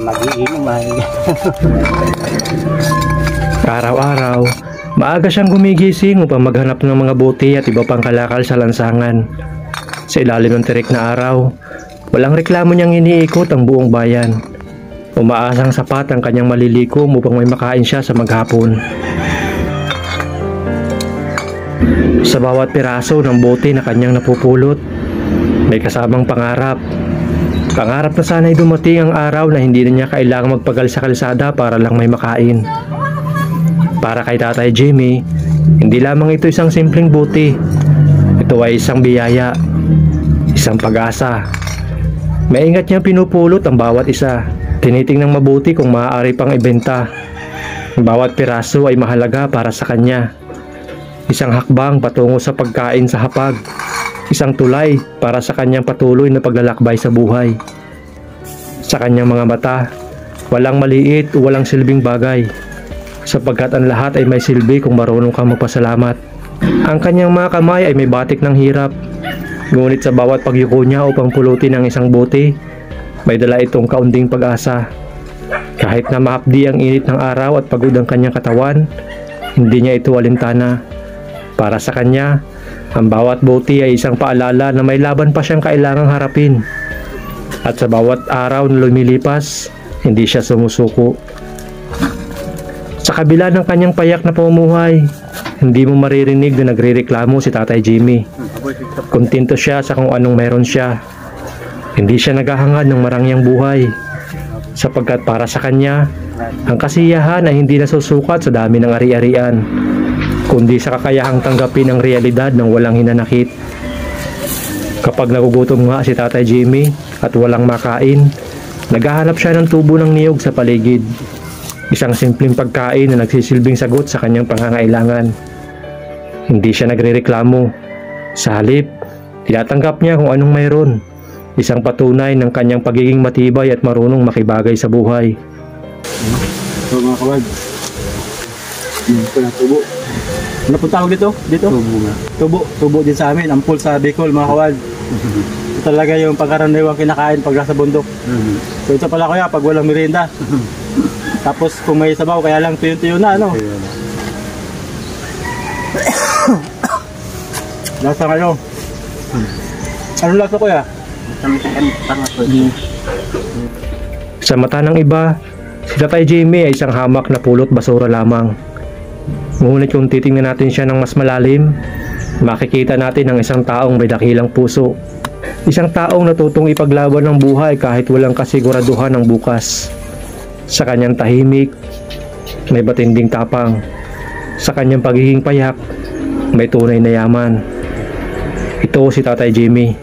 Magiinuman. Araw-araw, maaga siyang gumigising upang maghanap ng mga buti at iba pang kalakal sa lansangan. Sa ilalim ng tirik na araw, walang reklamo niyang iniikot ang buong bayan. Umaasang sapat ang kanyang malilikom upang may makain siya sa maghapon. Sa bawat piraso ng bote na kanyang napupulot, may kasamang pangarap. Pangarap na sana'y dumating ang araw na hindi na niya kailangang magpagal sa kalsada para lang may makain. Para kay Tatay Jimmy, hindi lamang ito isang simpleng bote. Ito ay isang biyaya, isang pag-asa. Maingat niyang pinupulot ang bawat isa. Tinitingnang mabuti kung maaari pang ibenta. Ang bawat piraso ay mahalaga para sa kanya. Isang hakbang patungo sa pagkain sa hapag. Isang tulay para sa kanyang patuloy na paglalakbay sa buhay. Sa kanyang mga mata, walang maliit o walang silbing bagay, sapagkat ang lahat ay may silbi kung marunong kang magpasalamat. Ang kanyang mga kamay ay may batik ng hirap, ngunit sa bawat pagyuko niya upang pulutin ang isang bote, may dala itong kaunting pag-asa. Kahit na mahapdi ang init ng araw at pagod ang kanyang katawan, hindi niya ito alintana. Para sa kanya, ang bawat bote ay isang paalala na may laban pa siyang kailangang harapin. At sa bawat araw na lumilipas, hindi siya sumusuko. Sa kabila ng kanyang payak na pamumuhay, hindi mo maririnig na nagrereklamo si Tatay Jimmy. Kontento siya sa kung anong meron siya. Hindi siya naghahangad ng marangyang buhay, sapagkat para sa kanya, ang kasiyahan ay hindi nasusukat sa dami ng ari-arian, kundi sa kakayahang tanggapin ang realidad ng walang hinanakit. Kapag nagugutom nga si Tatay Jimmy at walang makain, naghahanap siya ng tubo ng niyog sa paligid. Isang simpleng pagkain na nagsisilbing sagot sa kanyang pangangailangan. Hindi siya nagrereklamo. Sa halip, tinatanggap niya kung anong mayroon. Isang patunay ng kanyang pagiging matibay at marunong makibagay sa buhay. So mga kawad, ito na tubo. Ano po tawag dito? Tubo nga. Tubo din sa amin. Ampul sa Bicol, mga kawad. Ito talaga yung pangkaraniwang kinakain pag nasa bundok. So ito pala kuya, pag walang merienda. Tapos kung may sabaw, kaya lang tuyo-tuyo na, ano? Lasa kayo. Anong lasa kuya? Sa mata ng iba, si Tatay Jimmy ay isang hamak na pulot basura lamang. Ngunit kung titingnan natin siya ng mas malalim, makikita natin ang isang taong may dakilang puso. Isang taong natutong ipaglaban ng buhay kahit walang kasiguraduhan ng bukas. Sa kanyang tahimik, may batinding tapang. Sa kanyang pagiging payak, may tunay na yaman. Ito si Tatay Jimmy,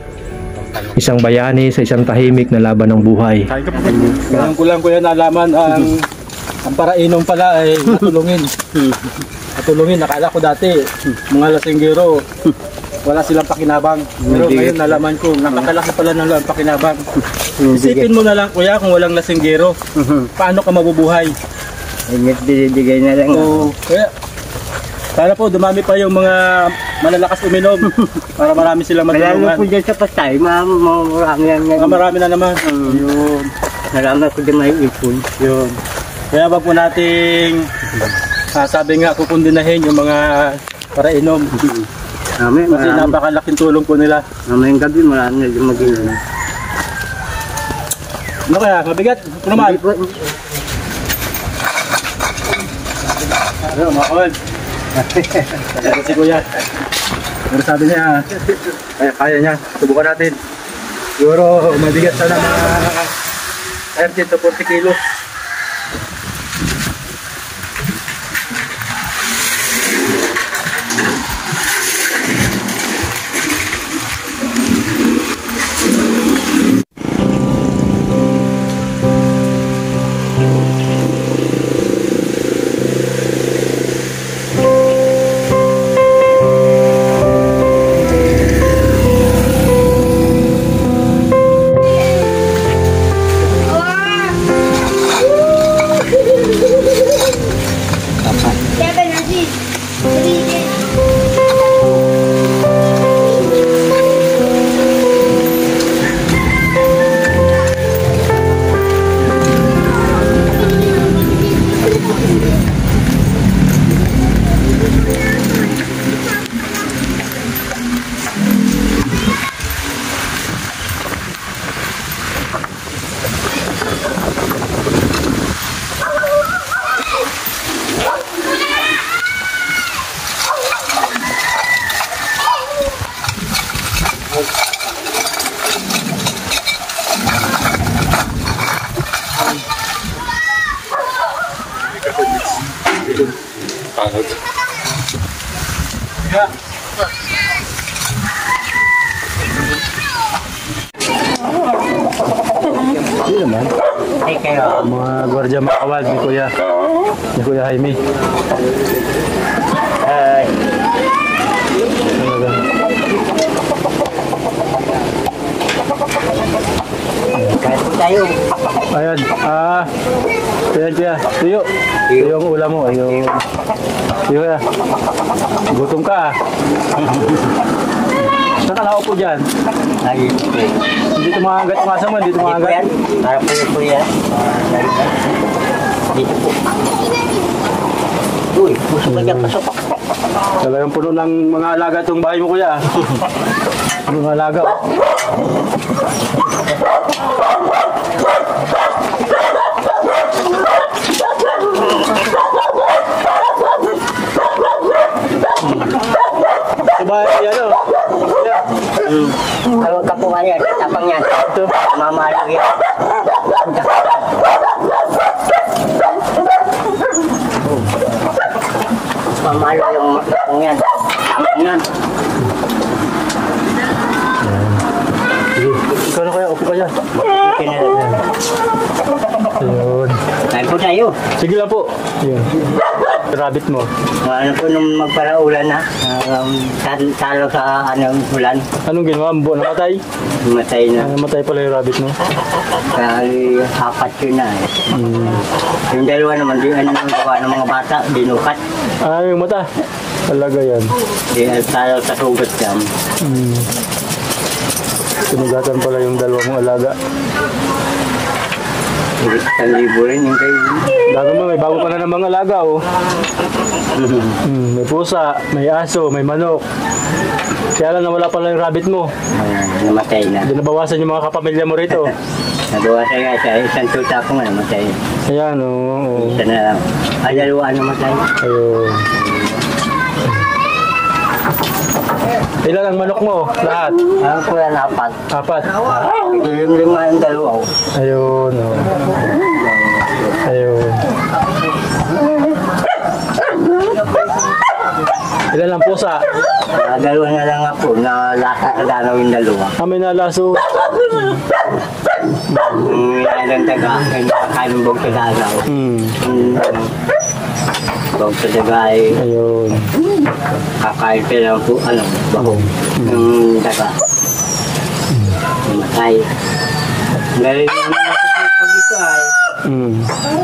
isang bayani sa isang tahimik na laban ng buhay. Ngayon ko lang kuya nalaman ang parainom pala ay natulungin. Natulungin, nakala ko dati mga lasinggero wala silang pakinabang. Pero ngayon nalaman ko, napakalaki pala ng pakinabang. Isipin mo na lang kuya, kung walang lasinggero, paano ka mabubuhay? Binibigay na lang. Kaya sana po dumami pa yung mga malalakas uminom para marami silang matulungan. Kaya po dyan sa Pasay, marami yan. Marami na naman. Yun. Marami po dyan may ipon. Yun. Kaya wag po nating sabi nga kukundinahin yung mga parainom. Kasi napakalaking tulong po nila. Mamayang gabi marami na yung mag-inom. Ano kaya? Mabigat? Ano naman? Ano, makon. Kaya si kuya. Pero sabi niya, kaya niya. Subukan natin. Siguro mabigat sana mga 30 to 40 kilos. Hindi naman. Ay, kayo. Mga gwardiya makawal ni Kuya Jaime. Ay, Talaga. kahit po tayo. Ayan, kuya, tuyo. Tuyo ang ulam mo, ayun. Tuyo ya. Gutom ka Saan ka nakaupo dyan? Ay, Hindi tumahangat yung asa mo, hindi Dito po yan. tumahangat. Para po yan. Dito po. Uy, puso ka dyan, pasok. Talagang puno ng mga alaga itong bahay mo, kuya. Puno ng alaga. Diba, ano? Yeah. Kalau kapungan yan, tapang yan. Ito. Mamalo yan. Mamalo yung tapang yan. Tapang yan. Sige. Ikaw na kaya, upo ka dyan. Ayun. Tayo po tayo. Sige lang po. Ayun. Rabbit mo. Ano po nung magparaulan na, talo sa ulan, Anong ginawa mo? Namatay? matay na. Namatay pala yung rabbit mo. Kaya apat yun na. Yung dalawa naman, di ano yung gawa ng mga bata, dinukat. Yung mata. Talaga yan. Di talo sa sugat yan. Sinugatan pala yung dalawa mong alaga. 1,000 rin yung kayo. Bago mo, may bago ka na ng mga alaga, oh. May pusa, may aso, may manok. Kaya lang nawala pala yung rabbit mo. Ayan, namatay na. Hindi nabawasan yung mga kapamilya mo rito. Nabawasan nga sa isang tuta ko nga namatay. Ayan, oo. Isa na lang. Ay, dalawa namatay. Ayun. Ilan ang manok mo? Lahat? Ako po yan, apat. Apat. Yung lima yung dalawa. Ayun, oh. Ayun. Ilan ang pusa? Dalawa na lang ako, na lasa sa dalaw yung dalawa. May nalaso. Ilang taga, kakain bog sa dalaw. Bog sa daga ay Ayun. kakain pa lang po, bagong. Yung daga. Matay. Galing naman ako sa pag-ito ay.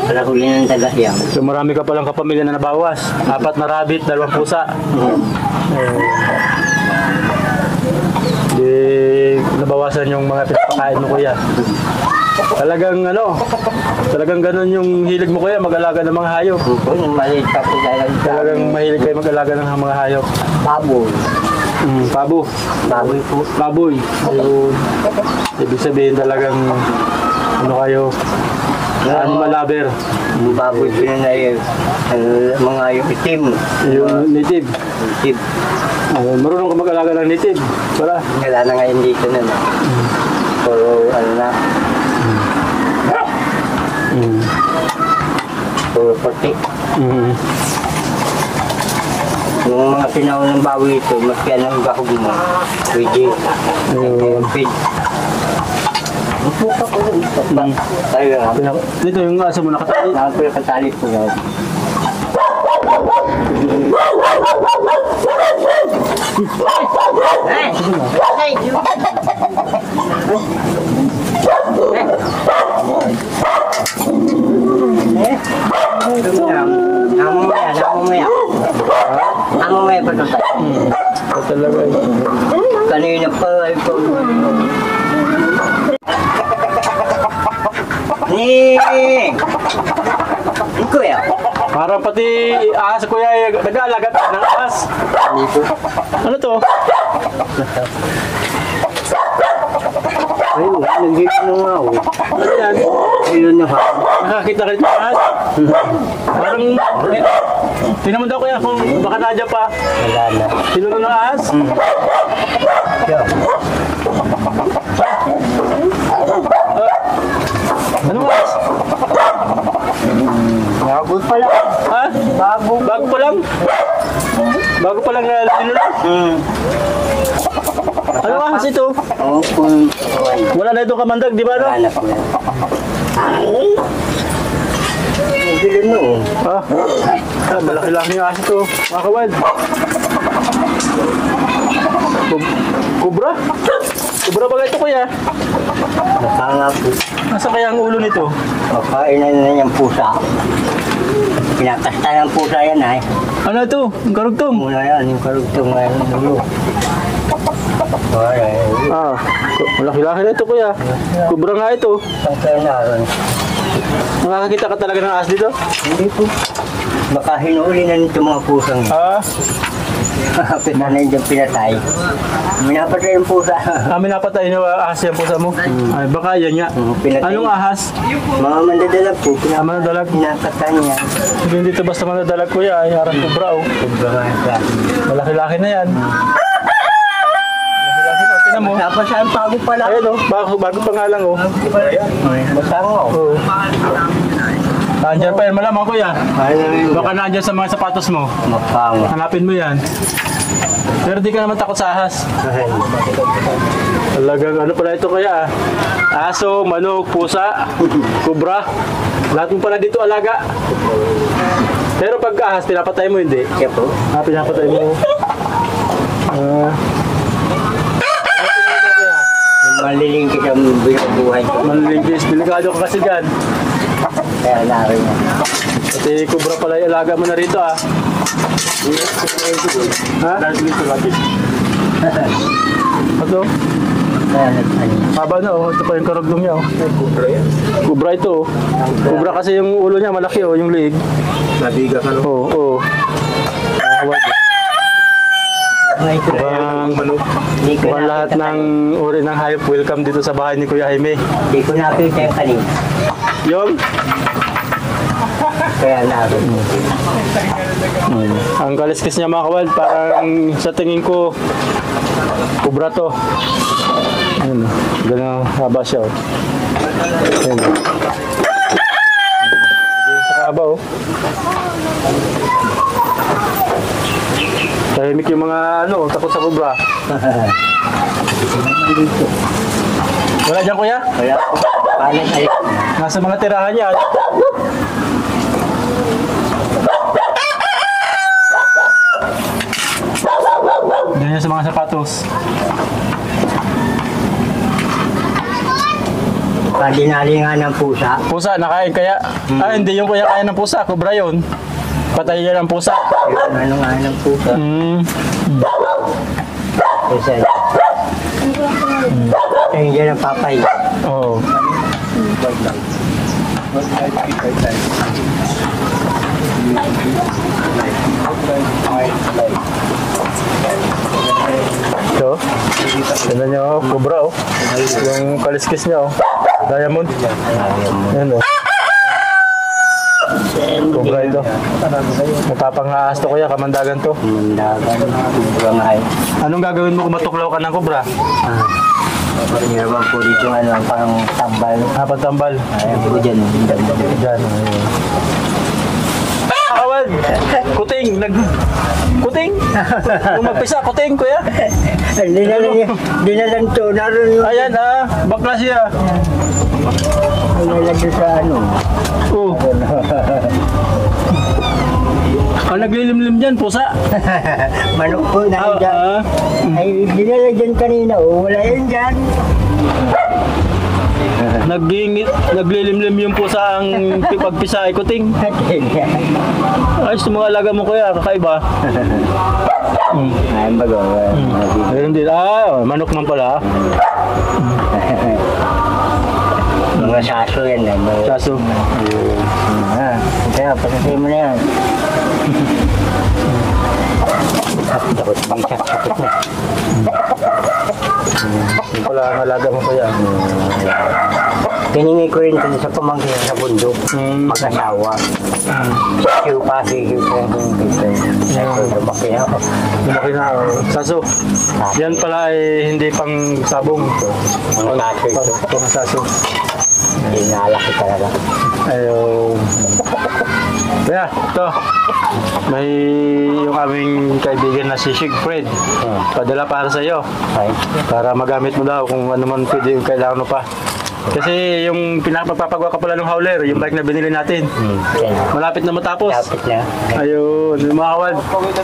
Para huli ng taga yan. So marami ka palang kapamilya na nabawas. 4 na rabbit, 2 pusa. Di nabawasan yung mga pinapakain mo, kuya. Talagang ganun yung hilig mo, kuya, mag-alaga ng mga hayop. Kung maliit pa po dahil Talagang mahilig kayo mag-alaga ng mga hayop. baboy. Pabo. Baboy po. Baboy. Ayun. Ibig sabihin talagang kayo, animal lover. Yung baboy po na yun. Mga yung itim. Yung native. Itim. Marunong ka mag-alaga ng native. Wala. Wala na ngayon dito na. Puro na. Puro puti. Yung mga pinahon ng baboy ito, mas kaya ng gahog mo. Pwede. Feed. Ang puka ko rin. Tayo nga. Dito yung aso mo nakatali. Nakapagkatali po nga. Namumaya pa ito tayo. Talaga yun. Kanina pa ay po. Kuya. Parang pati ahas, kuya, nag-aalaga ng ahas. Ano to? Ayun, nag-gigil nga ako. Ano yan? Ayun na ha. Nakakita ka rin ng ahas. Parang, tingnan mo daw, kuya, kung baka nadya pa. Wala na. Tinuro ng ahas? Ano ahas? Nakabot pala. Ha? Bago pa lang? Bago pa lang na linulog? Ano ahas ito? Oo, kung... Wala na itong kamandag, di ba no? Wala po yan. Ang dilim mo. Malaki-laki yung ahas ito, mga kawad. Kubra? Kubra ba ito kuya? Nakanga po. Nasa kaya ang ulo nito? Kainan na niyang pusa. Pinakasta ng pusa yan ay. Ano ito? Ang karugtong? Muna yan, yung karugtong ngayon ng ulo. Ay, Malaki-laki na ito kuya. Kubra nga ito. saan kayo naroon? Nakakakita ka talaga ng ahas dito? Hindi po. Baka hinuli na nito mga pusang. Na yung pinatay. Minapatay yung pusa. Napatay na ahas yung pusa mo? Ay, baka yan nga. Pinatay. Anong ahas? Mga mandadalag po. Mandadalag? Pinapatay niya. Hindi dito basta mandadalag kuya. Ay, harang kubra oh. Malaki-laki na yan. Tingnan mo. Tapos saan bago pala? Ayun oh, bago pa nga lang oh. Masango. Oo. Nandiyan pa yan, malamang kuya. Baka nandiyan sa mga sapatos mo. Masango. Hanapin mo yan. Pero di ka naman takot sa ahas. Talagang ano pala ito kaya aso, manok, pusa, kubra. Lahat mo pala dito alaga. Pero pag ahas, pinapatay mo hindi. Kaya po. Pinapatay mo. Malilingkit ang buhay ko. Manlilimpis, delikado ka kasi dyan. Kaya narin niya. Pati kubra pala yung alaga mo na rito ah. Ha? Ito? Kaya nagsanin. Haba na oh, ito pa yung karugdong niya oh. Kubra yan. Kubra ito oh. Kubra kasi yung ulo niya malaki oh, yung liig. Nabiga ka no? Oo, oo. Ngayon ko Mukhang lahat ng uri ng hayop welcome dito sa bahay ni Kuya Jaime. Hindi ko nakita yung kanina. Yung? Kaya narin. Ang kaliskis niya mga kawal, parang sa tingin ko, kubra to. Ayun, ganun haba siya oh. Ayun. Sa haba oh. Tahimik yung mga ano, takot sa kubra. Wala dyan kuya? Kaya paano ay Nasa mga tirahan niya. Ganyan sa mga sapatos. Dinali nga ng pusa. Pusa, nakain kaya? Hindi yung kuya kaya ng pusa. Kubra yun. Patay yan ang pusa. Yung ano nga ng pusa. Kasi hindi na papay. Oo. Ito. Tignan nyo, kubra oh. Yung kaliskis niya oh. Diamond. Ayan oh. Kubra ito. Matapang ahas to kuya, kamandagan to. Mandagan. Kubra nga eh. Anong gagawin mo kung matuklaw ka ng kubra? Hirapan po dito ano, parang tambal. Pagtambal. Ayan po dyan. Diyan. Awad! Kuting! Kuting! Kung magpisa, kuting kuya! Dinalan to. Naroon yung Ayan bakla siya. nalagay sa ano. Ang naglilimlim dyan, pusa. Manok po na dyan. Ay, dinala dyan kanina. Wala yun dyan. Naglilimlim yung pusa ang pagpisa ay kuting. Ayos yung mga alaga mo kuya, kakaiba. Ay, bago. Ayun din. Manok man pala. Mga saso yan. Saso. Kaya, pasasay mo na yan. Takot bang sakit na. Yung pala ang alaga mo kuya. Tiningi ko rin sa pamangkin sa bundok. Mag-asawa. Siyo pa, siyo pa. Lumaki na ako. Lumaki na. Saso. Yan pala ay hindi pang sabong. Pang saso. Hindi nalaki talaga. Ayun. Kaya, ito. May yung aming kaibigan na si Sigfred. Padala para sa iyo. Ay, Para magamit mo daw kung ano man pwede yung kailangan mo pa. Kasi yung pinapagpapagawa ka pala ng howler, yung bike na binili natin. yan. Malapit na matapos. Lapit na. Ayun, yung mga kawad,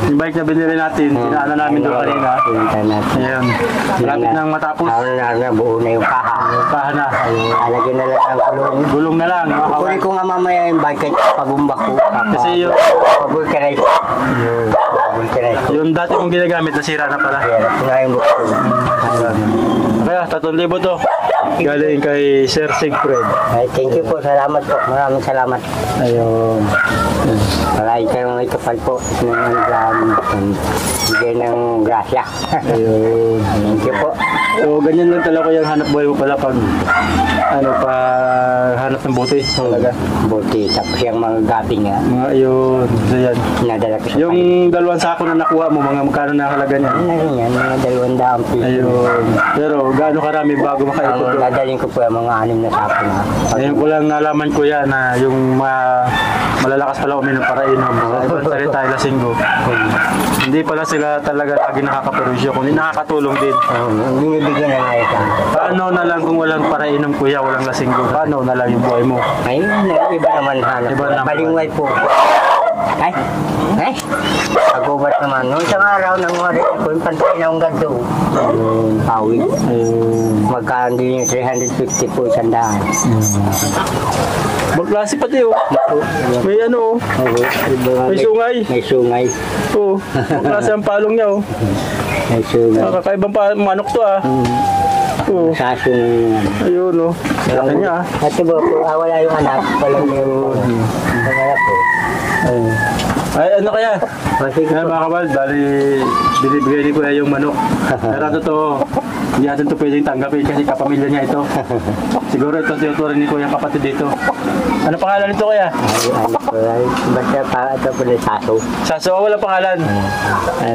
yung bike na binili natin, pinaano namin doon kanina. Pinta natin. Ayun, malapit nang matapos. Na buo na yung kaha. Pahan na. Alagyan na lang ang kulong. Gulong na lang, mga kawad. Kunin ko nga mamaya yung bike at pabumba ko. Kasi yung, Pabulkerize. Pabulkerize. yung dati mong ginagamit, nasira na pala. Yan, nga yung bukso. Kaya, 3,000 to. Galing kay Sir Sigfred. Ay, thank you po. Salamat po. Maraming salamat. Ayun. Maraming kayong ikapal po bigay ng grasya. Ayun. Thank you po. So, ganyan lang talaga yung hanap buhay mo pala pag pa hanap ng buti talaga. Buti. Tapos yung mga gabi nga. Mga ayun. So, yan. Nadala ko sa Yung 2 sako na nakuha mo, mga magkano na halaga niya? Ano rin yan? Mga 200 piso. Ayun. Pero gaano karami bago makaipot Ang doon? dadalhin ko po yung mga 6 na sako na. Ngayon ko lang nalaman ko yan na yung malalakas pala uminom para inom. Ibang salita ay lasinggo. Hindi pala sila talaga lagi nakakaperusyo, kundi nakakatulong din. Binibigyan na nga ito. Paano na lang kung walang para inom kuya, walang lasinggo? Paano na lang yung buhay mo? Ayun, iba naman hanap. Iba naman. Balingway po. Ay, agubat naman. Noong isang araw, nanguha ko yung pantay na ang ganto. Pawid. Magkaan din yung 350 po, 100. Magklase pati oh. May ano oh. May sungay. May sungay. Oo. Magklase ang palong niya oh. May sungay. Kakaibang manok to ah. Oo. Sasong. Ayun oh. Laki niya ah. Ito ba po, wala yung anak. Walang yung anak po. Ay, ano kaya? Kaya mga kabal, bali, binibigay ni Kuya yung manok. Pero totoo, hindi natin ito pwedeng tanggapin kasi kapamilya niya ito. Siguro ito tinuturing ni Kuya ang kapatid dito. Ano pangalan nito Kuya? Basta pa, ito po na saso. Saso, wala pangalan.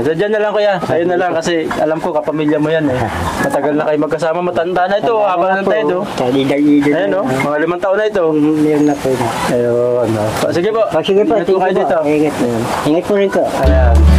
Diyan na lang Kuya. Ayun na lang kasi alam ko kapamilya mo yan eh. Matagal na kayo magkasama, matanda na ito. Habang ng tayo ito. Ayun oh, mga 5 taon na ito. Meron na po na. Ayun. Sige po. Sige po, Ingat po kayo dito. Ingat po rin ko. Ayan.